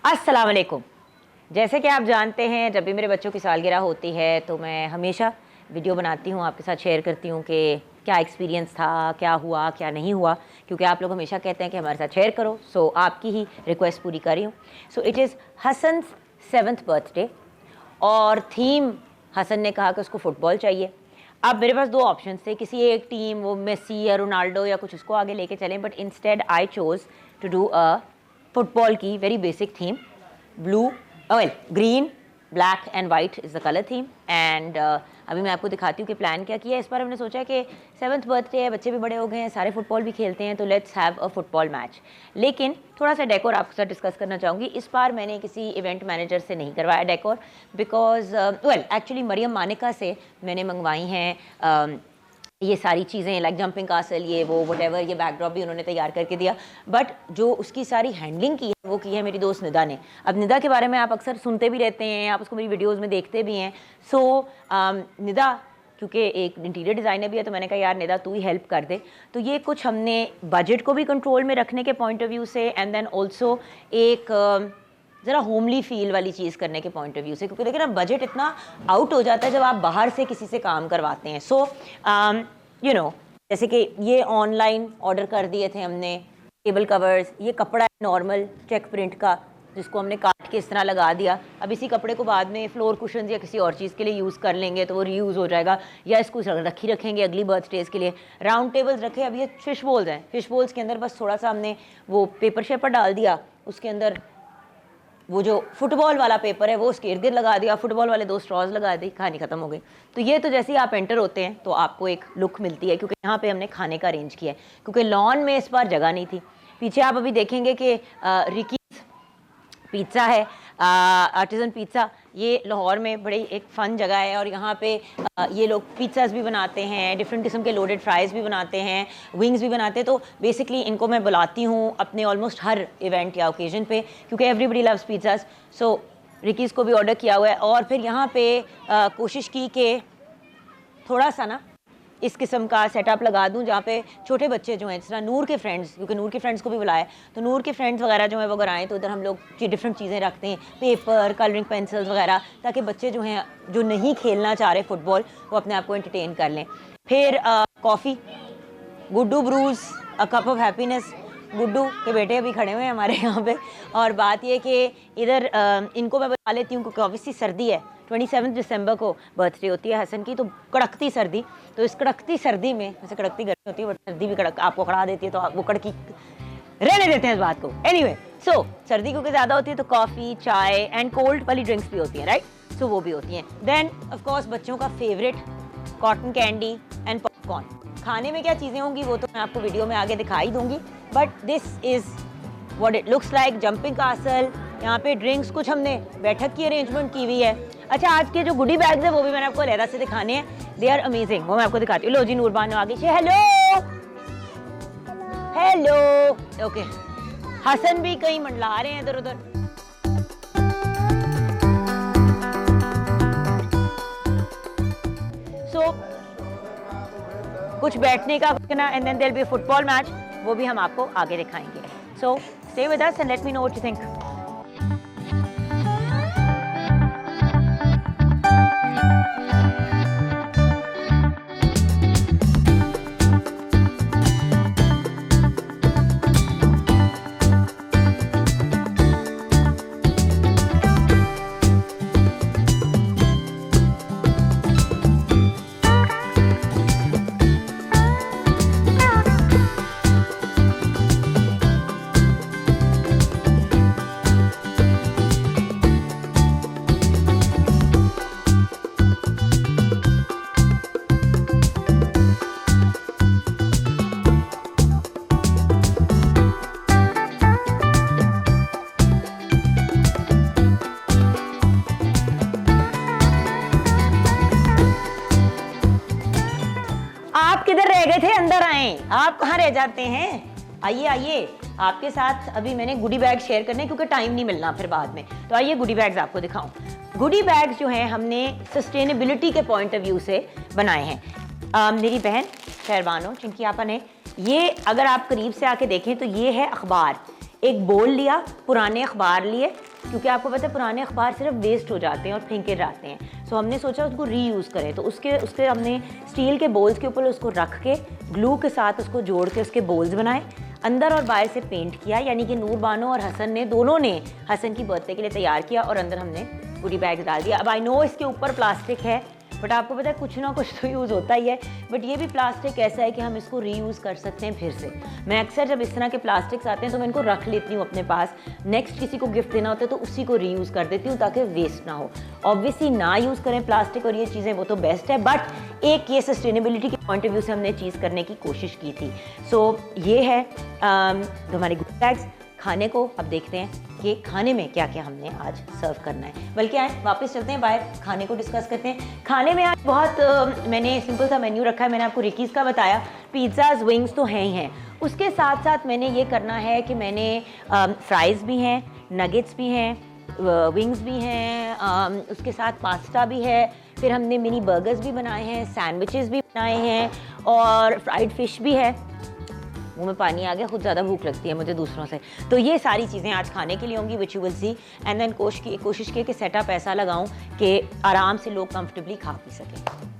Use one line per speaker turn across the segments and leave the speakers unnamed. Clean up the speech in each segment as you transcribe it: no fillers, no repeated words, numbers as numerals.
अस्सलाम वालेकुम। जैसे कि आप जानते हैं, जब भी मेरे बच्चों की सालगिरह होती है तो मैं हमेशा वीडियो बनाती हूँ, आपके साथ शेयर करती हूँ कि क्या एक्सपीरियंस था, क्या हुआ, क्या नहीं हुआ, क्योंकि आप लोग हमेशा कहते हैं कि हमारे साथ शेयर करो। सो आपकी ही रिक्वेस्ट पूरी कर रही हूँ। So it is Hasan 7th birthday और थीम हसन ने कहा कि उसको फ़ुटबॉल चाहिए। अब मेरे पास दो ऑप्शन थे, किसी एक टीम वो मेसी या रोनाल्डो या कुछ उसको आगे लेके चलें, but instead I chose to do a football की very basic theme. Blue green black and white is the colour theme. And अभी मैं आपको दिखाती हूँ कि प्लान क्या किया। इस बार हमने सोचा कि 7th बर्थडे है, बच्चे भी बड़े हो गए हैं, सारे फुटबॉल भी खेलते हैं, तो let's have a football match. लेकिन थोड़ा सा डेकोर आपके साथ डिस्कस करना चाहूँगी। इस बार मैंने किसी इवेंट मैनेजर से नहीं करवाया decor, because actually Mariam Manika से मैंने मंगवाई हैं ये सारी चीज़ें, लाइक जंपिंग कासल, ये वो वटेवर, ये बैकड्रॉप भी उन्होंने तैयार करके दिया। बट जो उसकी सारी हैंडलिंग की है वो की है मेरी दोस्त निदा ने। अब निदा के बारे में आप अक्सर सुनते भी रहते हैं, आप उसको मेरी वीडियोज़ में देखते भी हैं। सो निदा क्योंकि एक इंटीरियर डिज़ाइनर भी है, तो मैंने कहा यार निदा तू ही हेल्प कर दे। तो ये कुछ हमने बजट को भी कंट्रोल में रखने के पॉइंट ऑफ व्यू से, एंड देन ऑल्सो एक ज़रा होमली फील वाली चीज़ करने के पॉइंट ऑफ व्यू से, क्योंकि देखिए ना बजट इतना आउट हो जाता है जब आप बाहर से किसी से काम करवाते हैं। सो यू नो, जैसे कि ये ऑनलाइन ऑर्डर कर दिए थे हमने टेबल कवर्स, ये कपड़ा है नॉर्मल चेक प्रिंट का जिसको हमने काट के इस तरह लगा दिया। अब इसी कपड़े को बाद में फ्लोर कुशन या किसी और चीज़ के लिए यूज़ कर लेंगे तो वो रीयूज़ हो जाएगा, या इसको रखेंगे अगली बर्थडेज़ के लिए। राउंड टेबल्स रखे। अब ये फिश बोल्स हैं, फिश बोल्स के अंदर बस थोड़ा सा हमने वो पेपर शेपर डाल दिया, उसके अंदर वो जो फुटबॉल वाला पेपर है वो उसके इर्द गिर्द लगा दिया, फुटबॉल वाले 2 स्ट्रॉज लगा दी, कहानी ख़त्म हो गई। तो ये तो जैसे ही आप एंटर होते हैं तो आपको एक लुक मिलती है, क्योंकि यहाँ पे हमने खाने का अरेंज किया है, क्योंकि लॉन में इस बार जगह नहीं थी। पीछे आप अभी देखेंगे कि रिकी पिज़्ज़ा है, आर्टिज़न पिज़्ज़ा, ये लाहौर में बड़ी एक फ़न जगह है, और यहाँ पे ये लोग पिज़्ज़ास भी बनाते हैं, डिफरेंट किस्म के लोडेड फ्राइज़ भी बनाते हैं, विंग्स भी बनाते हैं। तो बेसिकली इनको मैं बुलाती हूँ अपने ऑलमोस्ट हर इवेंट या ओकेजन पे, क्योंकि एवरीबडी लव्स पिज़्ज़ास। सो रिकीज़ को भी ऑर्डर किया हुआ है। और फिर यहाँ पे कोशिश की कि थोड़ा सा ना इस किस्म का सेटअप लगा दूं जहाँ पे छोटे बच्चे जो हैं, जिस तरह नूर के फ्रेंड्स, क्योंकि नूर के फ्रेंड्स को भी बुलाया, तो नूर के फ्रेंड्स वगैरह जो हैं वो अगर आएँ तो उधर हम लोग डिफरेंट चीज़ें रखते हैं, पेपर, कलरिंग पेंसिल्स वगैरह, ताकि बच्चे जो हैं जो नहीं खेलना चाह रहे फुटबॉल वो अपने आप को एंटरटेन कर लें। फिर coffee, Guddu brews, a cup of happiness. Guddu के बेटे अभी खड़े हुए हैं हमारे यहाँ पे। और बात ये कि इधर इनको मैं बता लेती हूँ क्योंकि ऑब्वियसली सर्दी है, 27 दिसंबर को बर्थडे होती है हसन की, तो कड़कती सर्दी। तो इस कड़कती सर्दी में, वैसे कड़कती गर्मी होती है बट सर्दी भी कड़क आपको खड़ा देती है, तो वो कड़की रहने देते हैं इस बात को। एनीवे, सो सर्दी क्योंकि ज़्यादा होती है तो कॉफ़ी, चाय एंड कोल्ड वाली ड्रिंक्स भी होती हैं, राइट? सो वो भी होती हैं। देन ऑफकोर्स बच्चों का favourite cotton candy and popcorn. खाने में क्या चीज़ें होंगी वो तो मैं आपको वीडियो में आगे दिखाई दूंगी, but this is what it looks like. Jumping castle, यहाँ पे ड्रिंक्स, कुछ हमने बैठक की अरेंजमेंट की हुई है। अच्छा, आज के जो गुडी बैग्स है वो भी मैंने आपको अलहदा से दिखाने हैं, दे आर अमेजिंग, वो मैं आपको दिखाती हूँ। लो जी, नूरबान आगे से हेलो हेलो। ओके, हसन भी कहीं मंडला रहे हैं इधर उधर। सो कुछ बैठने का ना, and then there will be a football match, वो भी हम आपको आगे दिखाएंगे। So stay with us and let me know what you think. किधर रह गए थे? अंदर आए। आप कहाँ रह जाते हैं? आइए आइए, आपके साथ अभी मैंने गुडी बैग शेयर करने, क्योंकि टाइम नहीं मिलना फिर बाद में। तो आइए गुडी बैग्स आपको दिखाऊं। गुडी बैग्स जो हैं हमने सस्टेनेबिलिटी के पॉइंट ऑफ व्यू से बनाए हैं। मेरी बहन शहरबानो चिंकी आपा ने, ये अगर आप करीब से आके देखें तो ये है अखबार, एक बोल लिया, पुराने अखबार लिए, क्योंकि आपको पता है पुराने अखबार सिर्फ वेस्ट हो जाते हैं और फेंके जाते हैं। सो हमने सोचा उसको रीयूज़ करें, तो उसके हमने स्टील के बोल्स के ऊपर उसको रख के ग्लू के साथ उसको जोड़ के उसके बोल्स बनाए, अंदर और बाहर से पेंट किया, यानी कि नूर बानो और हसन ने दोनों ने हसन की बर्थडे के लिए तैयार किया और अंदर हमने पूरी बैग डाल दिया। अब आई नो इसके ऊपर प्लास्टिक है, बट आपको पता है कुछ ना कुछ तो यूज़ होता ही है। बट ये भी प्लास्टिक ऐसा है कि हम इसको रीयूज़ कर सकते हैं फिर से। मैं अक्सर जब इस तरह के प्लास्टिक्स आते हैं तो मैं इनको रख लेती हूँ अपने पास, नेक्स्ट किसी को गिफ्ट देना होता है तो उसी को रीयूज़ कर देती हूँ ताकि वेस्ट ना हो। ऑब्वियसली ना यूज़ करें प्लास्टिक और ये चीज़ें, वो तो बेस्ट है, बट एक ये सस्टेनेबिलिटी के पॉइंट ऑफ व्यू से हमने चीज़ करने की कोशिश की थी। सो ये है हमारे गुड बैग्स। खाने को अब देखते हैं कि खाने में क्या क्या हमने आज सर्व करना है। बल्कि आए वापस चलते हैं बाहर, खाने को डिस्कस करते हैं। खाने में आज बहुत मैंने सिंपल सा मेन्यू रखा है। मैंने आपको रिकीज़ का बताया, पिज़्ज़ाज विंग्स तो हैं ही हैं, उसके साथ साथ मैंने ये करना है कि मैंने फ्राइज़ भी हैं, नगेट्स भी हैं, विंग्स भी हैं, उसके साथ पास्ता भी है, फिर हमने मिनी बर्गर्स भी बनाए हैं, सैंडविचेस भी बनाए हैं और फ्राइड फ़िश भी है। मुँह में पानी आ गया, खुद ज़्यादा भूख लगती है मुझे दूसरों से। तो ये सारी चीज़ें आज खाने के लिए होंगी, which you will see. And then कोशिश की कि सेटअप ऐसा लगाऊं कि आराम से लोग कंफर्टेबली खा पी सकें।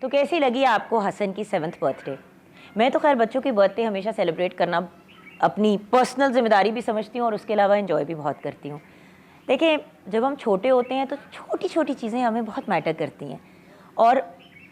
तो कैसी लगी आपको हसन की 7th बर्थडे? मैं तो खैर बच्चों की बर्थडे हमेशा सेलिब्रेट करना अपनी पर्सनल ज़िम्मेदारी भी समझती हूँ और उसके अलावा एंजॉय भी बहुत करती हूँ। देखिए, जब हम छोटे होते हैं तो छोटी छोटी चीज़ें हमें बहुत मैटर करती हैं, और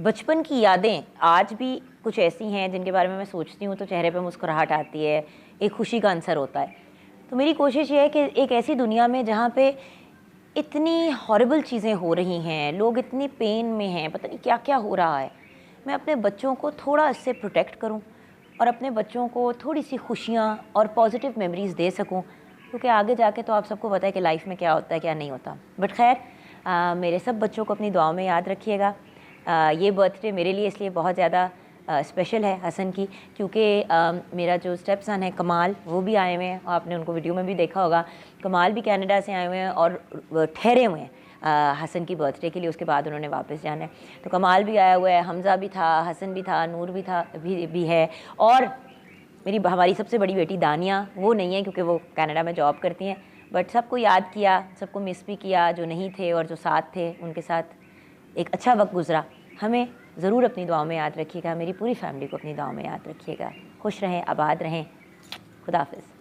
बचपन की यादें आज भी कुछ ऐसी हैं जिनके बारे में मैं सोचती हूँ तो चेहरे पे मुस्कुराहट आती है, एक खुशी का अंसर होता है। तो मेरी कोशिश ये है कि एक ऐसी दुनिया में जहाँ पे इतनी हॉरिबल चीज़ें हो रही हैं, लोग इतनी पेन में हैं, पता नहीं क्या क्या हो रहा है, मैं अपने बच्चों को थोड़ा इससे प्रोटेक्ट करूं और अपने बच्चों को थोड़ी सी खुशियां और पॉजिटिव मेमोरीज़ दे सकूं, क्योंकि आगे जाके तो आप सबको पता है कि लाइफ में क्या होता है क्या नहीं होता। बट खैर, मेरे सब बच्चों को अपनी दुआओं में याद रखिएगा। ये बर्थडे मेरे लिए इसलिए बहुत ज़्यादा स्पेशल है हसन की, क्योंकि मेरा जो स्टेप सन है कमाल, वो भी आए हुए हैं, और आपने उनको वीडियो में भी देखा होगा। कमाल भी कनाडा से आए हुए हैं और ठहरे हुए हैं हसन की बर्थडे के लिए, उसके बाद उन्होंने वापस जाना है। तो कमाल भी आया हुआ है, हमज़ा भी था, हसन भी था, नूर भी था, भी है, और हमारी सबसे बड़ी बेटी दानिया, वो नहीं है क्योंकि वो कनाडा में जॉब करती हैं। बट सबको याद किया, सबको मिस भी किया, जो नहीं थे और जो साथ थे उनके साथ एक अच्छा वक्त गुजरा। हमें ज़रूर अपनी दुआओं में याद रखिएगा, मेरी पूरी फैमिली को अपनी दुआओं में याद रखिएगा। खुश रहें, आबाद रहें, खुदा हाफिज़।